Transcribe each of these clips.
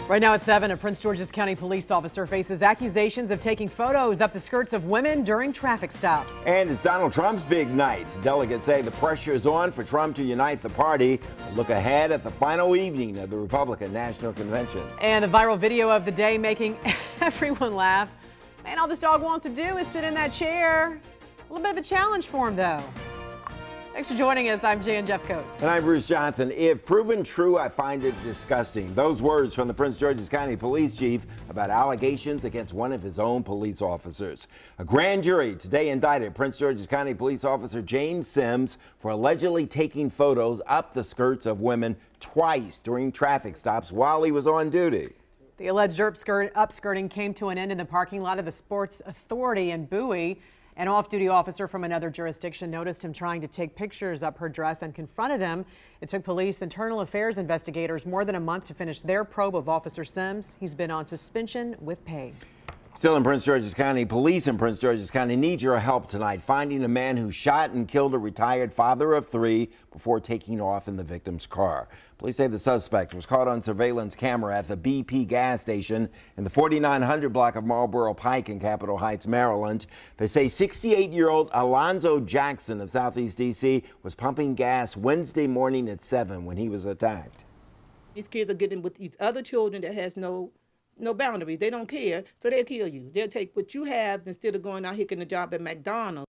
Right now at 7, a Prince George's County police officer faces accusations of taking photos up the skirts of women during traffic stops. And it's Donald Trump's big night. Delegates say the pressure is on for Trump to unite the party. A look ahead at the final evening of the Republican National Convention. And the viral video of the day making everyone laugh. Man, all this dog wants to do is sit in that chair. A little bit of a challenge for him, though. Thanks for joining us. I'm Jay and Jeff Coates. And I'm Bruce Johnson. If proven true, I find it disgusting. Those words from the Prince George's County Police Chief about allegations against one of his own police officers. A grand jury today indicted Prince George's County Police Officer James Sims for allegedly taking photos up the skirts of women twice during traffic stops while he was on duty. The alleged upskirting came to an end in the parking lot of the Sports Authority in Bowie. An off-duty officer from another jurisdiction noticed him trying to take pictures up her dress and confronted him. It took police internal affairs investigators more than a month to finish their probe of Officer Sims. He's been on suspension with pay. Still in Prince George's County, police in Prince George's County need your help tonight, finding a man who shot and killed a retired father of 3 before taking off in the victim's car. Police say the suspect was caught on surveillance camera at the BP gas station in the 4900 block of Marlboro Pike in Capitol Heights, Maryland. They say 68-year-old Alonzo Jackson of Southeast D.C. was pumping gas Wednesday morning at 7 when he was attacked. These kids are getting with these other children that has no boundaries. They don't care, so they'll kill you. They'll take what you have instead of going out here getting a job at McDonald's.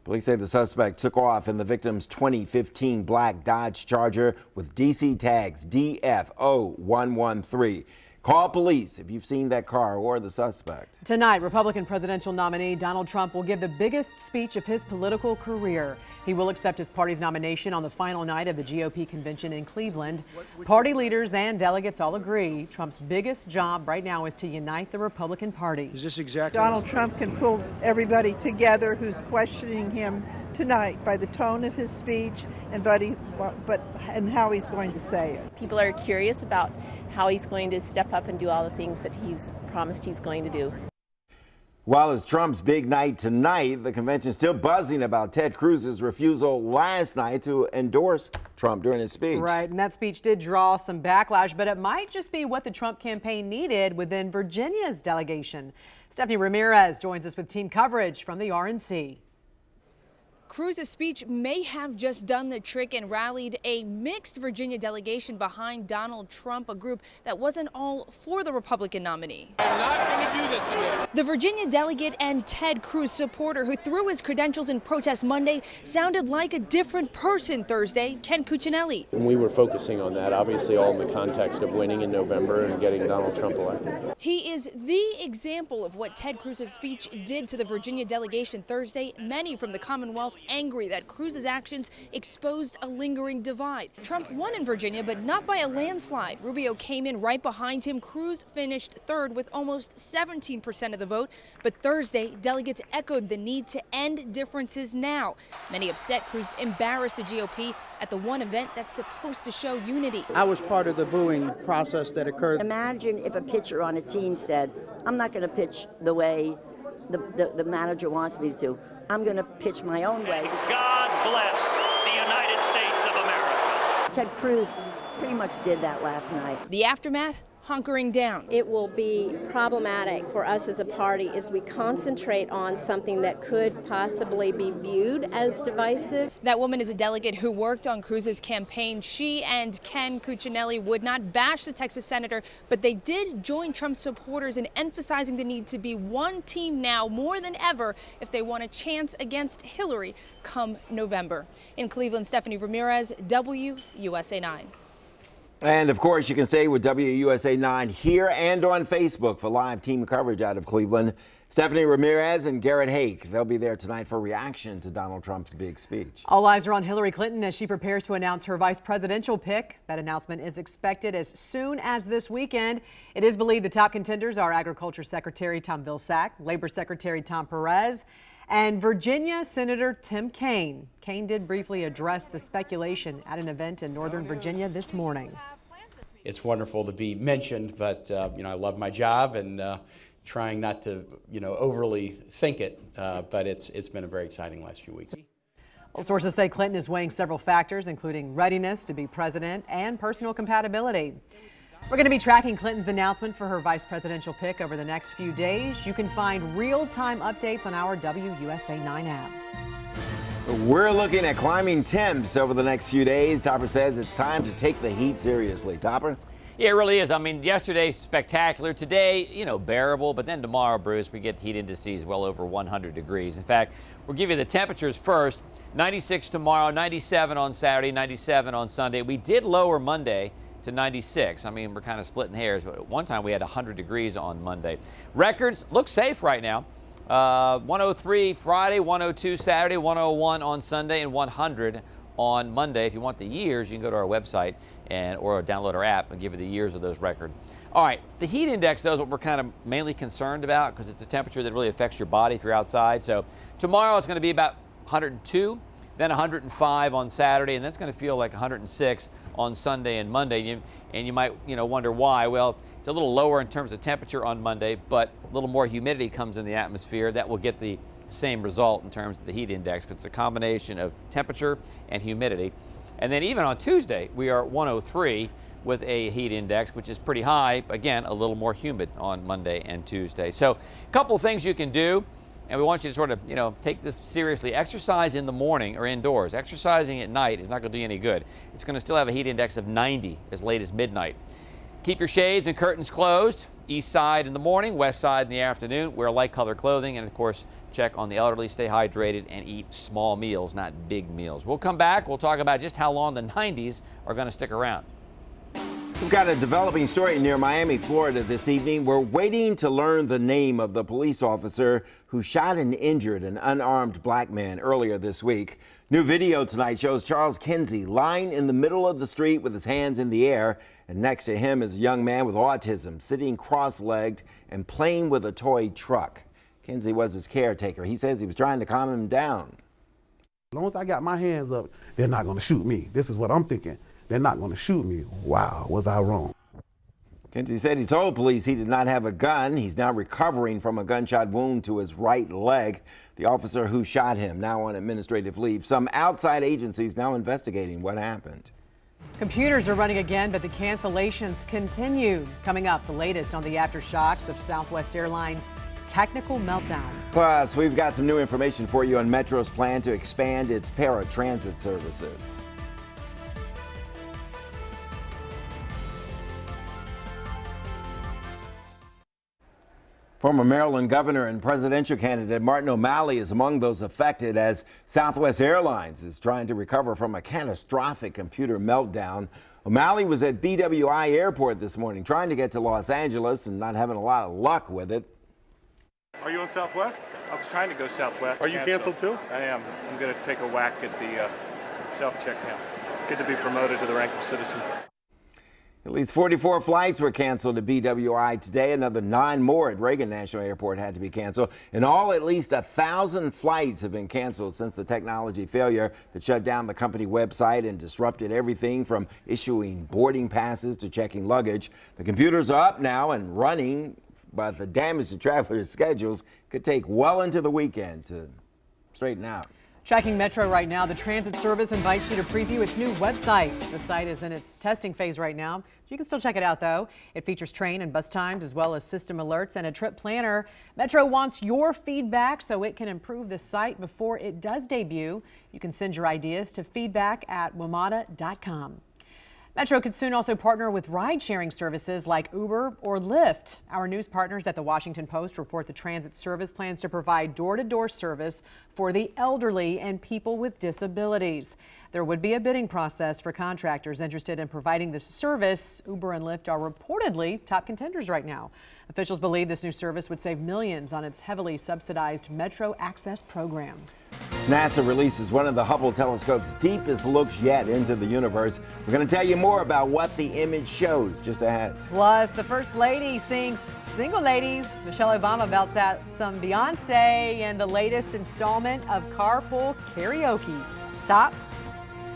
Police say the suspect took off in the victim's 2015 black Dodge Charger with DC tags DF0113. Call police if you've seen that car or the suspect. Tonight, Republican presidential nominee Donald Trump will give the biggest speech of his political career. He will accept his party's nomination on the final night of the GOP convention in Cleveland. Party leaders and delegates all agree Trump's biggest job right now is to unite the Republican Party. Is this exactly? Donald Trump can pull everybody together who's questioning him tonight by the tone of his speech and how he's going to say it. People are curious about how he's going to step up and do all the things that he's promised he's going to do. While it's Trump's big night tonight, the convention is still buzzing about Ted Cruz's refusal last night to endorse Trump during his speech. Right, and that speech did draw some backlash, but it might just be what the Trump campaign needed within Virginia's delegation. Stephanie Ramirez joins us with team coverage from the RNC. Cruz's speech may have just done the trick and rallied a mixed Virginia delegation behind Donald Trump, a group that wasn't all for the Republican nominee. I'm not going to do this again. The Virginia delegate and Ted Cruz supporter who threw his credentials in protest Monday sounded like a different person Thursday, Ken Cuccinelli. And we were focusing on that, obviously all in the context of winning in November and getting Donald Trump elected. He is the example of what Ted Cruz's speech did to the Virginia delegation Thursday. Many from the Commonwealth angry that Cruz's actions exposed a lingering divide. Trump won in Virginia, but not by a landslide. Rubio came in right behind him. Cruz finished third with almost 17% of the vote. But Thursday, delegates echoed the need to end differences now. Many upset Cruz embarrassed the GOP at the one event that's supposed to show unity. I was part of the booing process that occurred. Imagine if a pitcher on a team said, I'm not going to pitch the way the manager wants me to. I'm going to pitch my own way. God bless the United States of America. Ted Cruz pretty much did that last night. The aftermath? Hunkering down. It will be problematic for us as a party as we concentrate on something that could possibly be viewed as divisive. That woman is a delegate who worked on Cruz's campaign. She and Ken Cuccinelli would not bash the Texas senator, but they did join Trump's supporters in emphasizing the need to be one team now more than ever if they want a chance against Hillary come November. In Cleveland, Stephanie Ramirez, WUSA 9. And of course, you can stay with WUSA 9 here and on Facebook for live team coverage out of Cleveland. Stephanie Ramirez and Garrett Hake, they'll be there tonight for reaction to Donald Trump's big speech. All eyes are on Hillary Clinton as she prepares to announce her vice presidential pick. That announcement is expected as soon as this weekend. It is believed the top contenders are Agriculture Secretary Tom Vilsack, Labor Secretary Tom Perez, and Virginia Senator Tim Kaine. Kaine did briefly address the speculation at an event in Northern Virginia this morning. It's wonderful to be mentioned, but I love my job and trying not to overly think it, but it's been a very exciting last few weeks. Well, sources say Clinton is weighing several factors, including readiness to be president and personal compatibility. We're going to be tracking Clinton's announcement for her vice presidential pick over the next few days. You can find real-time updates on our WUSA 9 app. We're looking at climbing temps over the next few days. Topper says it's time to take the heat seriously. Topper? Yeah, it really is. I mean, yesterday, spectacular. Today, bearable. But then tomorrow, Bruce, we get heat indices well over 100 degrees. In fact, we'll give you the temperatures first. 96 tomorrow, 97 on Saturday, 97 on Sunday. We did lower Monday to 96. I mean, we're kind of splitting hairs, but at one time we had 100 degrees on Monday. Records look safe right now. 103 Friday, 102 Saturday, 101 on Sunday, and 100 on Monday. If you want the years, you can go to our website or download our app and give you the years of those records. All right, the heat index, though, is what we're kind of mainly concerned about because it's a temperature that really affects your body if you're outside. So tomorrow it's going to be about 102, then 105 on Saturday, and that's going to feel like 106 on Sunday and Monday. And you might wonder why. Well, it's a little lower in terms of temperature on Monday, but a little more humidity comes in the atmosphere. That will get the same result in terms of the heat index because it's a combination of temperature and humidity. And then even on Tuesday, we are 103 with a heat index, which is pretty high. Again, a little more humid on Monday and Tuesday. So a couple of things you can do. And we want you to sort of, take this seriously. Exercise in the morning or indoors. Exercising at night is not going to do you any good. It's going to still have a heat index of 90 as late as midnight. Keep your shades and curtains closed. East side in the morning, west side in the afternoon. Wear light colored clothing. And, of course, check on the elderly. Stay hydrated and eat small meals, not big meals. We'll come back. We'll talk about just how long the 90s are going to stick around. We've got a developing story near Miami, Florida this evening. We're waiting to learn the name of the police officer who shot and injured an unarmed black man earlier this week. New video tonight shows Charles Kinsey lying in the middle of the street with his hands in the air, and next to him is a young man with autism sitting cross-legged and playing with a toy truck. Kinsey was his caretaker. He says he was trying to calm him down. As long as I got my hands up, they're not going to shoot me. This is what I'm thinking. They're not going to shoot me. Wow, was I wrong? Kinsey said he told police he did not have a gun. He's now recovering from a gunshot wound to his right leg. The officer who shot him now on administrative leave. Some outside agencies now investigating what happened. Computers are running again, but the cancellations continue. Coming up, the latest on the aftershocks of Southwest Airlines' technical meltdown. Plus, we've got some new information for you on Metro's plan to expand its paratransit services. Former Maryland governor and presidential candidate Martin O'Malley is among those affected as Southwest Airlines is trying to recover from a catastrophic computer meltdown. O'Malley was at BWI Airport this morning trying to get to Los Angeles and not having a lot of luck with it. Are you on Southwest? I was trying to go Southwest. Are you canceled too? I am. I'm going to take a whack at the self-checkout. Good to be promoted to the rank of citizen. At least 44 flights were canceled at BWI today. Another 9 more at Reagan National Airport had to be canceled. In all, at least 1,000 flights have been canceled since the technology failure that shut down the company website and disrupted everything from issuing boarding passes to checking luggage. The computers are up now and running, but the damage to travelers' schedules could take well into the weekend to straighten out. Tracking Metro right now, the transit service invites you to preview its new website. The site is in its testing phase right now. You can still check it out, though. It features train and bus times as well as system alerts and a trip planner. Metro wants your feedback so it can improve the site before it does debut. You can send your ideas to feedback@wmata.com. Metro could soon also partner with ride-sharing services like Uber or Lyft. Our news partners at the Washington Post report the transit service plans to provide door-to-door service for the elderly and people with disabilities. There would be a bidding process for contractors interested in providing this service. Uber and Lyft are reportedly top contenders right now. Officials believe this new service would save millions on its heavily subsidized Metro Access program. NASA releases one of the Hubble telescope's deepest looks yet into the universe. We're going to tell you more about what the image shows just ahead. Plus, the First Lady sings Single Ladies. Michelle Obama belts out some Beyonce in the latest installment of Carpool Karaoke. Top.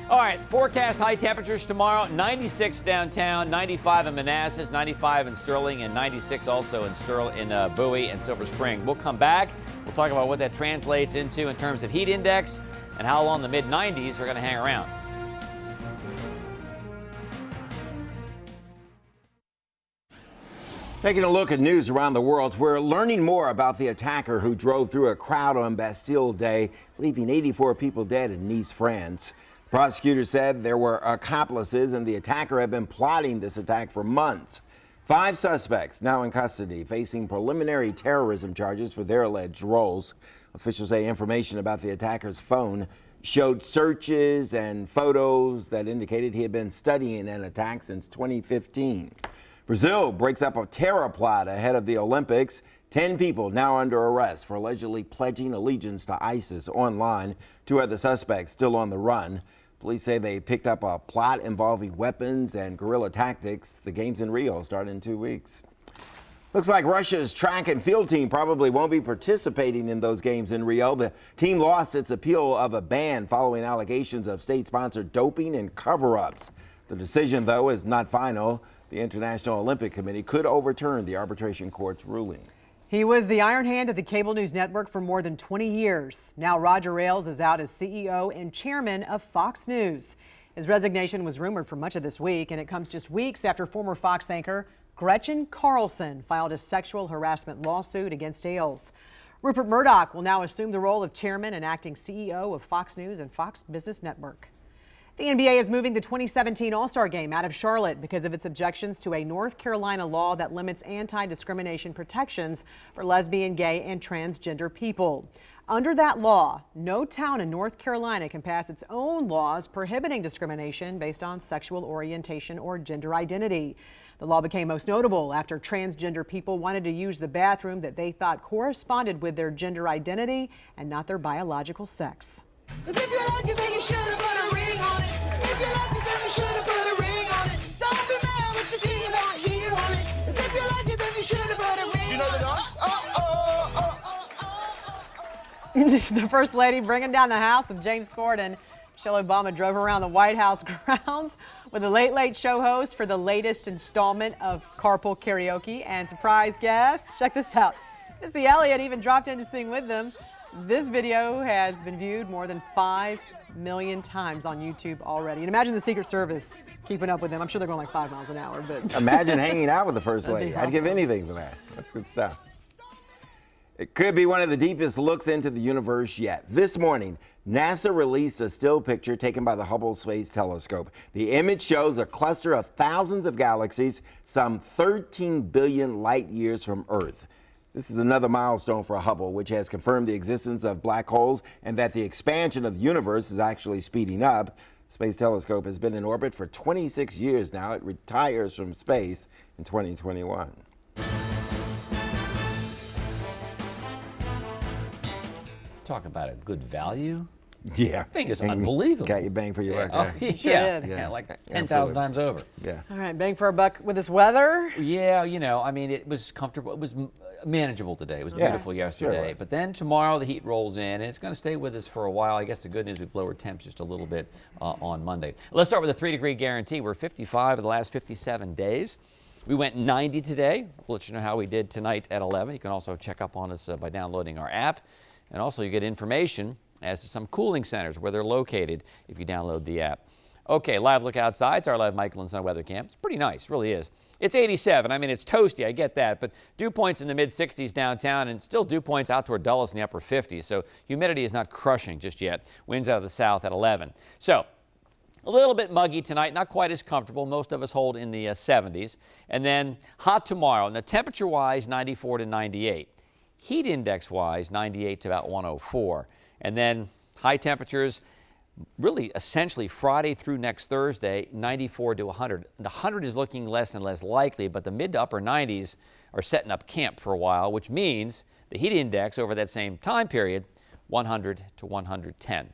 All right, forecast high temperatures tomorrow, 96 downtown, 95 in Manassas, 95 in Sterling, and 96 also in Bowie and Silver Spring. We'll come back. We'll talk about what that translates into in terms of heat index and how long the mid-90s are going to hang around. Taking a look at news around the world, we're learning more about the attacker who drove through a crowd on Bastille Day, leaving 84 people dead in Nice, France. Prosecutors said there were accomplices and the attacker had been plotting this attack for months. 5 suspects now in custody, facing preliminary terrorism charges for their alleged roles. Officials say information about the attacker's phone showed searches and photos that indicated he had been studying an attack since 2015. Brazil breaks up a terror plot ahead of the Olympics. 10 people now under arrest for allegedly pledging allegiance to ISIS online. 2 other suspects still on the run. Police say they picked up a plot involving weapons and guerrilla tactics. The games in Rio start in 2 weeks. Looks like Russia's track and field team probably won't be participating in those games in Rio. The team lost its appeal of a ban following allegations of state-sponsored doping and cover-ups. The decision, though, is not final. The International Olympic Committee could overturn the arbitration court's ruling. He was the iron hand of the cable news network for more than 20 years. Now Roger Ailes is out as CEO and chairman of Fox News. His resignation was rumored for much of this week, and it comes just weeks after former Fox anchor Gretchen Carlson filed a sexual harassment lawsuit against Ailes. Rupert Murdoch will now assume the role of chairman and acting CEO of Fox News and Fox Business Network. The NBA is moving the 2017 All-Star Game out of Charlotte because of its objections to a North Carolina law that limits anti-discrimination protections for lesbian, gay, and transgender people. Under that law, no town in North Carolina can pass its own laws prohibiting discrimination based on sexual orientation or gender identity. The law became most notable after transgender people wanted to use the bathroom that they thought corresponded with their gender identity and not their biological sex. Cause if you like it, then you should have put a ring on it. If you like it, then you should have put a ring on it. Don't be mad what you see, you want, he want it. Cause if you like it, then you should have put a ring on it. You know the dance? The First Lady bringing down the house with James Corden. Michelle Obama drove around the White House grounds with a Late Late Show host for the latest installment of Carpool Karaoke and surprise guest. Check this out. Missy Elliott even dropped in to sing with them. This video has been viewed more than 5 million times on YouTube already. And imagine the Secret Service keeping up with them. I'm sure they're going like 5 miles an hour. But Imagine hanging out with the First That'd be Lady. I'd give awesome. anything for that. That's good stuff. It could be one of the deepest looks into the universe yet. This morning, NASA released a still picture taken by the Hubble Space Telescope. The image shows a cluster of thousands of galaxies, some 13 billion light years from Earth. This is another milestone for Hubble, which has confirmed the existence of black holes and that the expansion of the universe is actually speeding up. The Space Telescope has been in orbit for 26 years now. It retires from space in 2021. Talk about a good value. Yeah. I think it's unbelievable. Got your bang for your buck. Oh, right? yeah, like 10,000 times over. Yeah. all right, bang for our buck with this weather. Yeah, you know, I mean, it was comfortable. It was manageable today. It was beautiful yesterday. was. But then tomorrow the heat rolls in, and it's going to stay with us for a while. I guess the good news, we've lowered temps just a little bit on Monday. Let's start with a 3-degree guarantee. We're 55 of the last 57 days. We went 90 today. We'll let you know how we did tonight at 11. You can also check up on us by downloading our app. And also you get information as to some cooling centers where they're located if you download the app. Okay, live look outside. It's our live Michael and Son weather cam. It's pretty nice, really is. It's 87. I mean, it's toasty, I get that, but dew points in the mid-60s downtown and still dew points out toward Dulles in the upper 50s, so humidity is not crushing just yet. Winds out of the south at 11. So, a little bit muggy tonight, not quite as comfortable. Most of us hold in the 70s. And then hot tomorrow. Now, temperature-wise, 94 to 98. Heat index-wise, 98 to about 104. And then high temperatures, really essentially Friday through next Thursday, 94 to 100. The 100 is looking less and less likely, but the mid to upper 90s are setting up camp for a while, which means the heat index over that same time period, 100 to 110.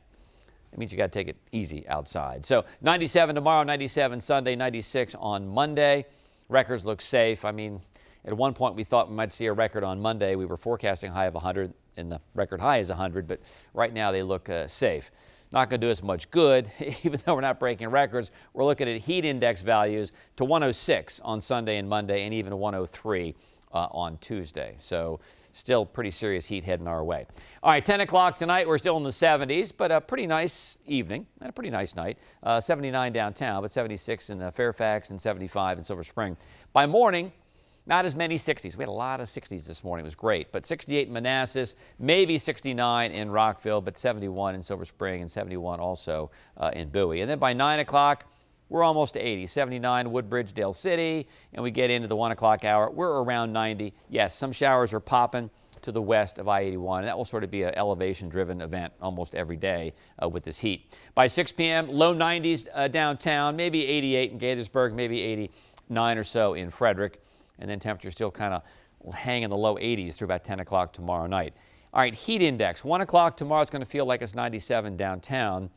It means you got to take it easy outside. So 97 tomorrow, 97 Sunday, 96 on Monday. Records look safe. I mean, at one point we thought we might see a record on Monday. We were forecasting a high of 100, and the record high is 100, but right now they look safe. Not going to do us much good, even though we're not breaking records. We're looking at heat index values to 106 on Sunday and Monday, and even 103 on Tuesday. So still pretty serious heat heading our way. All right, 10 o'clock tonight, we're still in the 70s, but a pretty nice evening and a pretty nice night. 79 downtown, but 76 in Fairfax and 75 in Silver Spring. By morning, Not as many 60s. We had a lot of 60s this morning. It was great. But 68 in Manassas, maybe 69 in Rockville, but 71 in Silver Spring and 71 also in Bowie. And then by 9 o'clock, we're almost to 80. 79 Woodbridge, Dale City, and we get into the 1 o'clock hour. We're around 90. Yes, some showers are popping to the west of I-81. And that will sort of be an elevation-driven event almost every day with this heat. By 6 p.m., low 90s downtown, maybe 88 in Gaithersburg, maybe 89 or so in Frederick. And then temperatures still kind of hang in the low 80s through about 10 o'clock tomorrow night. All right, heat index. 1 o'clock tomorrow, it's going to feel like it's 97 downtown.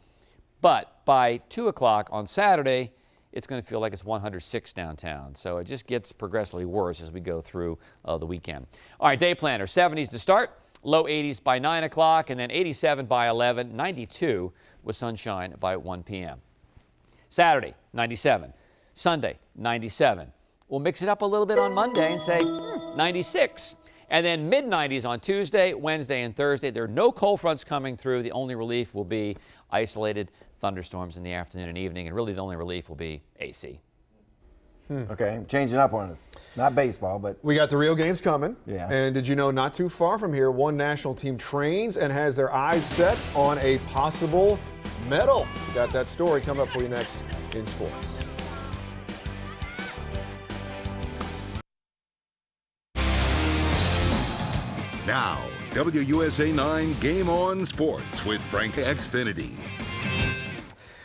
But by 2 o'clock on Saturday, it's going to feel like it's 106 downtown. So it just gets progressively worse as we go through the weekend. All right, day planner. 70s to start, low 80s by 9 o'clock, and then 87 by 11, 92 with sunshine by 1 p.m. Saturday, 97. Sunday, 97. We'll mix it up a little bit on Monday and say 96. And then mid-90s on Tuesday, Wednesday, and Thursday. There are no cold fronts coming through. The only relief will be isolated thunderstorms in the afternoon and evening, and really the only relief will be AC. Okay, changing up on us. Not baseball, but we got the real games coming. Yeah. And did you know not too far from here, one national team trains and has their eyes set on a possible medal. We got that story coming up for you next in sports. Now, WUSA 9 Game On Sports with Frank Xfinity.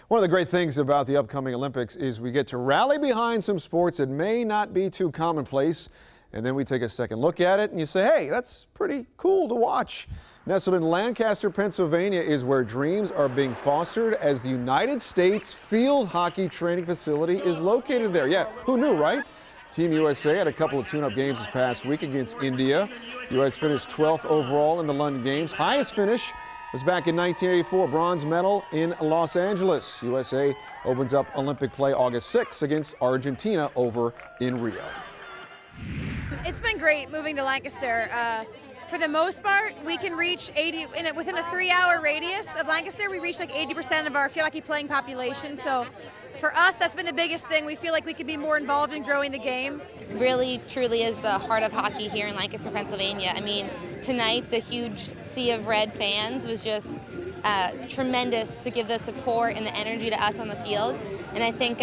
One of the great things about the upcoming Olympics is we get to rally behind some sports that may not be too commonplace, and then we take a second look at it and you say, hey, that's pretty cool to watch. Nestled in Lancaster, Pennsylvania is where dreams are being fostered as the United States Field Hockey Training Facility is located there. Yeah, who knew, right? Team USA had a couple of tune-up games this past week against India. U.S. finished 12th overall in the London Games. Highest finish was back in 1984, bronze medal in Los Angeles. USA opens up Olympic play August 6th against Argentina over in Rio. It's been great moving to Lancaster. For the most part, we can reach 80 within a 3-hour radius of Lancaster. We reach like 80% of our field hockey playing population. So for us, that's been the biggest thing. We feel like we could be more involved in growing the game. Really, truly is the heart of hockey here in Lancaster, Pennsylvania. I mean, tonight, the huge sea of red fans was just tremendous to give the support and the energy to us on the field. And I think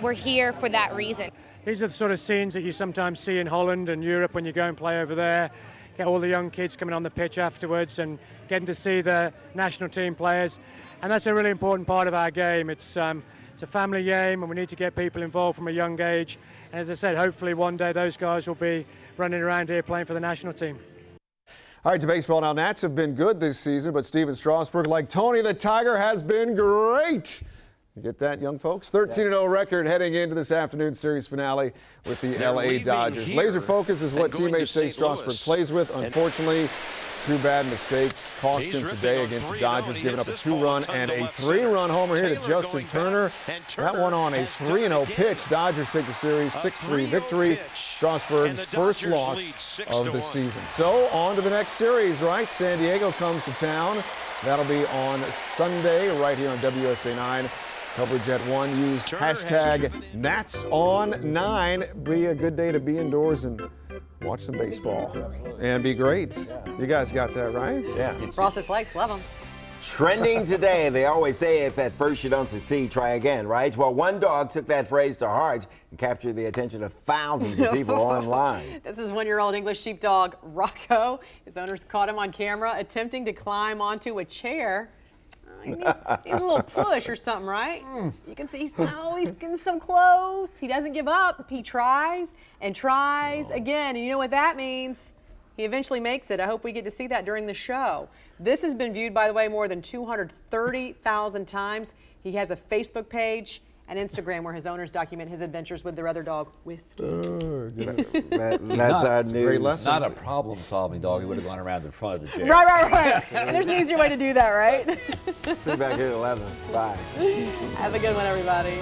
we're here for that reason. These are the sort of scenes that you sometimes see in Holland and Europe when you go and play over there. Get all the young kids coming on the pitch afterwards and getting to see the national team players. And that's a really important part of our game. It's a family game and we need to get people involved from a young age. And as I said, hopefully one day those guys will be running around here playing for the national team. All right, to baseball now. Nats have been good this season, but Steven Strasburg, like Tony the Tiger, has been great. You get that, young folks? 13-0 record heading into this afternoon series finale with the LA Dodgers. Laser focus is what teammates say Strasburg plays with. Unfortunately, two bad mistakes cost him today against the Dodgers, giving up a 2-run and a 3-run homer here to Justin Turner. That one on a 3-0 pitch. Dodgers take the series 6-3 victory. Strasburg's first loss of the season. So on to the next series, right? San Diego comes to town. That'll be on Sunday right here on WUSA 9. Coverage at 1. Use hashtag NatsOn9. Be a good day to be indoors and watch some baseball and be great. You guys got that right? Yeah. Frosted Flakes, love them. Trending today, they always say if at first you don't succeed, try again, right? Well, one dog took that phrase to heart and captured the attention of thousands of people online. This is one-year-old English sheepdog Rocco. His owners caught him on camera attempting to climb onto a chair. He needs a little push or something, right? You can see he's getting so close. He doesn't give up. He tries and tries again. And you know what that means? He eventually makes it. I hope we get to see that during the show. This has been viewed, by the way, more than 230,000 times. He has a Facebook page and Instagram where his owners document his adventures with their other dog, Whiskey. That's our news. He's not a problem-solving dog. He would have gone around in front of the chair. Right. There's an easier way to do that, right? See you back here at 11. Bye. Have a good one, everybody.